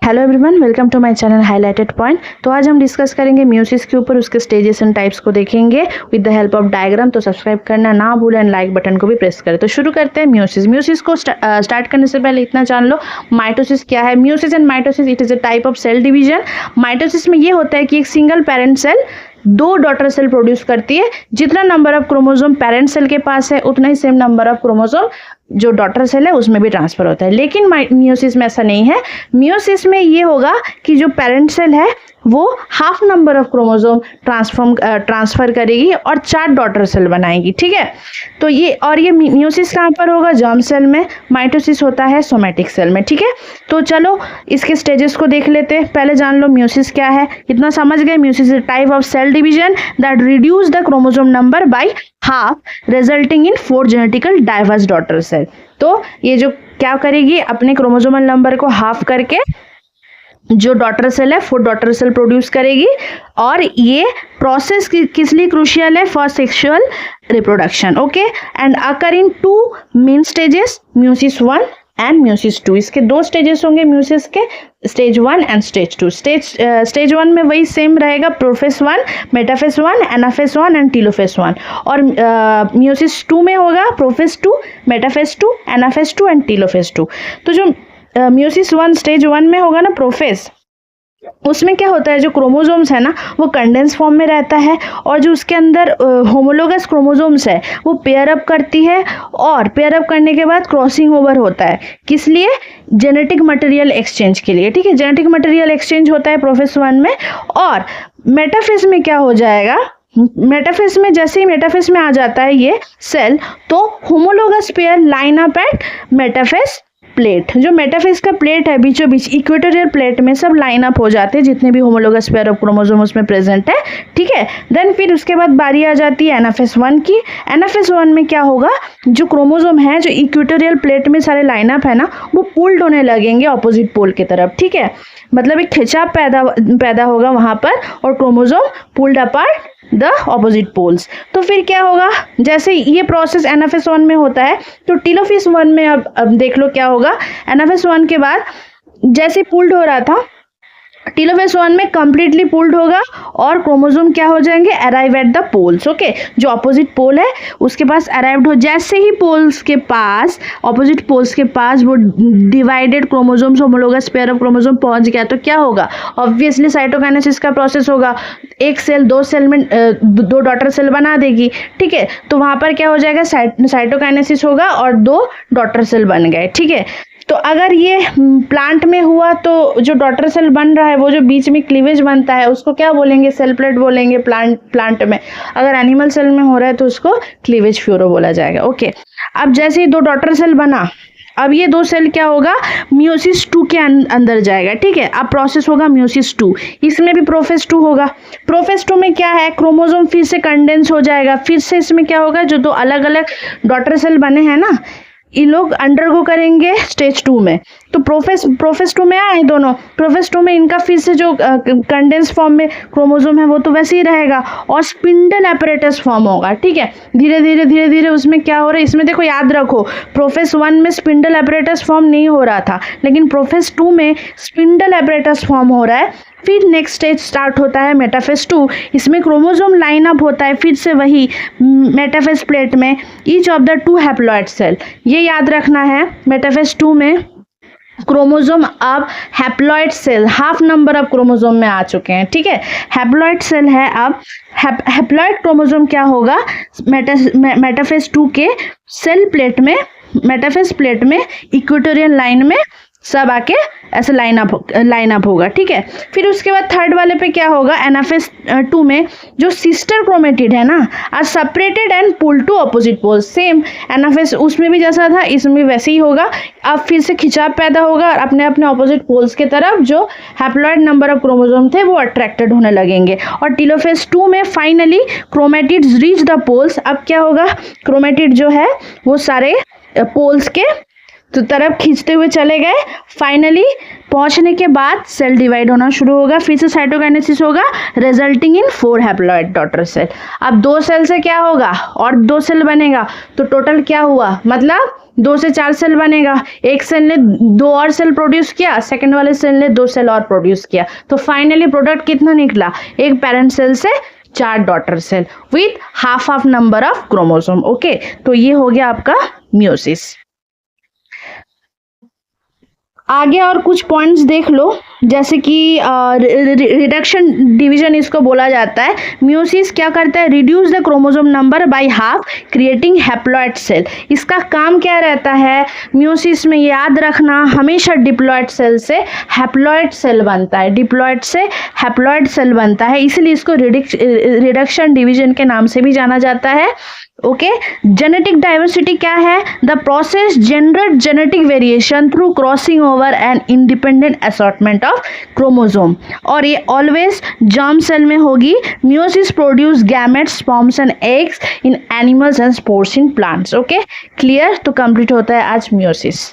Hello everyone, welcome to my channel highlighted point. तो आज हम डिस्कस करेंगे म्यूसिस के ऊपर, उसके स्टेजेस एंड टाइप्स को देखेंगे with the help of diagram. तो सब्सक्राइब करना ना भूलें एंड लाइक बटन को भी प्रेस करें। तो शुरू करते हैं म्यूसिस। म्यूसिस को स्टार्ट करने से पहले इतना जान लो, माइटोसिस क्या है। Meiosis and mitosis, it is a type of cell division. Mitosis में ये होता है कि एक सिंगल पेरेंट सेल दो डॉटर सेल प्रोड्यूस करती है। जितना number of chromosome parent cell के पास है उतना ही सेम नंबर ऑफ क्रोमोसोम जो डॉटर सेल है उसमें भी ट्रांसफर होता है। लेकिन मियोसिस में ऐसा नहीं है। मियोसिस में ये होगा कि जो पेरेंट सेल है वो half number of chromosome transfer करेगी और 4 डॉटर सेल बनाएगी। ठीक है, तो ये मियोसिस कहाँ पर होगा? जर्म सेल में। माइटोसिस होता है सोमैटिक सेल में। ठीक है, तो चलो इसके स्टेजेस को देख लेते हैं। पहले जान लो म्योसिस क्या है। इतना समझ गए, meiosis is type of cell division that reduce the chromosome number by half resulting in 4 genetical diverse daughter cell. तो ये जो क्या करेगी, अपने क्रोमोसोमल नंबर को हाफ करके जो डॉटर सेल है 4 डॉटर सेल प्रोड्यूस करेगी। और ये प्रोसेस किस लिए क्रूशियल है? For sexual reproduction. Okay, and occur in 2 main stages, meiosis 1 and meiosis 2। इसके 2 स्टेजेस होंगे म्योसिस के, स्टेज 1 एंड स्टेज 2। स्टेज 1 में वही सेम रहेगा, profess 1, metaphase 1, anaphase 1 and telophase 1। और म्योसिस 2 में होगा profess 2, metaphase 2, anaphase 2 and telophase 2। तो जो म्योसिस 1 स्टेज 1 में होगा ना प्रोफेस, उसमें क्या होता है, जो क्रोमोसोम्स है ना वो कंडेंस फॉर्म में रहता है और जो उसके अंदर होमोलोगस क्रोमोसोम्स है वो पेयर अप करती है और पेयर अप करने के बाद क्रॉसिंग ओवर होता है। किस लिए? जेनेटिक मटेरियल एक्सचेंज के लिए। ठीक है, जेनेटिक मटेरियल एक्सचेंज होता है प्रोफेस 1 में। और मेटाफेस में क्या हो जाएगा? मेटाफेस में जैसे ही मेटाफेस में आ जाता है ये सेल, तो homologous pair line up at metaphase plate. जो मेटाफेस का प्लेट है बीचों बीच, इक्वेटोरियल प्लेट में सब लाइन अप हो जाते हैं जितने भी होमोलोगस पेयर ऑफ क्रोमोसोम उसमें प्रेजेंट है। ठीक है, देन फिर उसके बाद बारी आ जाती है एनाफेस 1 की। एनाफेस 1 में क्या होगा, जो क्रोमोसोम है जो इक्वेटोरियल प्लेट में सारे लाइन अप है ना वो पुल्ड होने लगेंगे ऑपोजिट पोल की तरफ। ठीक है, मतलब एक खिंचाव पैदा होगा वहां पर और chromosome pulled apart the opposite poles. तो फिर क्या होगा, जैसे ये प्रोसेस एनाफेस 1 में होता है तो टीलोफेस 1 में अब देख लो क्या होगा। एनाफेस 1 के बाद जैसे पुल्ड हो रहा था, टीलोफेस 1 में कंप्लीटली पुल्ड होगा और क्रोमोसोम क्या हो जाएंगे? Arrive at the poles. Okay, जो ऑपोजिट पोल है उसके पास अराइव्ड हो। जैसे ही पोल्स के पास, ऑपोजिट पोल्स के पास वो divided chromosomes homologous pair of chromosome पहुंच गया तो क्या होगा? ऑब्वियसली साइटोकाइनेसिस का प्रोसेस होगा। एक सेल 2 सेल में 2 डॉटर सेल बना देगी। ठीक है, तो वहां पर क्या हो जाएगा? साइटोकाइनेसिस होगा और 2 डॉटर सेल बन गए। ठीक है, तो अगर ये प्लांट में हुआ तो जो डॉटर सेल बन रहा है वो जो बीच में क्लीवेज बनता है उसको क्या बोलेंगे? सेल प्लेट बोलेंगे प्लांट में। अगर एनिमल सेल में हो रहा है तो उसको क्लीवेज फ्यूरो बोला जाएगा। ओके, अब जैसे ही 2 डॉटर सेल बना, अब ये 2 सेल क्या होगा? म्योसिस 2 के अंदर जाएगा। ठीक है, अब प्रोसेस होगा म्योसिस 2। इसमें भी प्रोफेस 2 होगा। प्रोफेस 2 में क्या है? क्रोमोसोम फिर से कंडेंस हो जाएगा। फिर से इसमें क्या होगा, जो 2 अलग अलग डॉटर सेल बने हैं ना ये लोग अंडरगो करेंगे स्टेज 2 में। तो प्रोफेस 2 में आए दोनों। प्रोफेस 2 में इनका फिर से जो कंडेंस फॉर्म में क्रोमोसोम है वो तो वैसे ही रहेगा और स्पिंडल एपरेटस फॉर्म होगा। ठीक है, धीरे धीरे उसमें क्या हो रहा है, इसमें देखो याद रखो, प्रोफेस 1 में स्पिंडल एपरेटस फॉर्म नहीं हो रहा था लेकिन प्रोफेस 2 में स्पिंडल एपरेटस फॉर्म हो रहा है। फिर नेक्स्ट स्टेज स्टार्ट होता है मेटाफेस 2। इसमें क्रोमोसोम लाइन अप होता है फिर से वही मेटाफेस प्लेट में, each of the 2 haploid cell. ये याद रखना है, मेटाफेस 2 में क्रोमोसोम अब haploid cell half number of chromosome में आ चुके हैं। ठीक है, हैप्लॉइड सेल है। अब हैप्लॉइड क्रोमोसोम क्या होगा? मेटाफेस 2 के सेल प्लेट में, मेटाफेस प्लेट में इक्वेटोरियल लाइन में सब आके ऐसे लाइन अप होगा। ठीक है, फिर उसके बाद थर्ड वाले पे क्या होगा? एनाफेस 2 में जो सिस्टर क्रोमेटिड है ना are separated and pull to opposite poles. Same anaphase उसमें भी जैसा था इसमें वैसे ही होगा। अब फिर से खिंचाव पैदा होगा और अपने अपने ऑपोजिट पोल्स के तरफ जो हैप्लॉइड नंबर ऑफ क्रोमोसोम थे वो अट्रैक्टेड होने लगेंगे। और टीलोफेस 2 में finally chromatids reach the poles. अब क्या होगा? क्रोमेटिड जो है वो सारे पोल्स के तो तरफ खींचते हुए चले गए। फाइनली पहुंचने के बाद सेल डिवाइड होना शुरू होगा, फिर से साइटोकाइनेसिस होगा resulting in 4 haploid daughter cell. अब 2 सेल से क्या होगा और 2 सेल बनेगा तो टोटल क्या हुआ, मतलब 2 से 4 सेल बनेगा, एक सेल ने 2 और सेल प्रोड्यूस किया, सेकंड वाले सेल ने 2 सेल और प्रोड्यूस किया, तो फाइनली प्रोडक्ट कितना निकला, एक पेरेंट सेल से 4 daughter cell with half number of chromosome. Okay, तो ये हो गया आपका मियोसिस। आगे और कुछ पॉइंट्स देख लो, जैसे कि रिडक्शन डिवीजन इसको बोला जाता है। मियोसिस क्या करता है, reduce the chromosome number by half creating haploid cell. इसका काम क्या रहता है मियोसिस में, याद रखना, हमेशा डिप्लॉइड सेल से हैप्लॉइड सेल बनता है, डिप्लॉइड से हैप्लॉइड सेल बनता है, इसलिए इसको रिडक्शन डिवीजन के नाम से भी जाना जाता है। ओके, जेनेटिक डाइवर्सिटी क्या है, the process generate genetic variation through crossing over and independent assortment of chromosome, और ये ऑलवेज जर्म सेल में होगी। Meiosis produce gametes, sperms and eggs in animals and spores in plants. Okay, clear, तो complete होता है आज meiosis.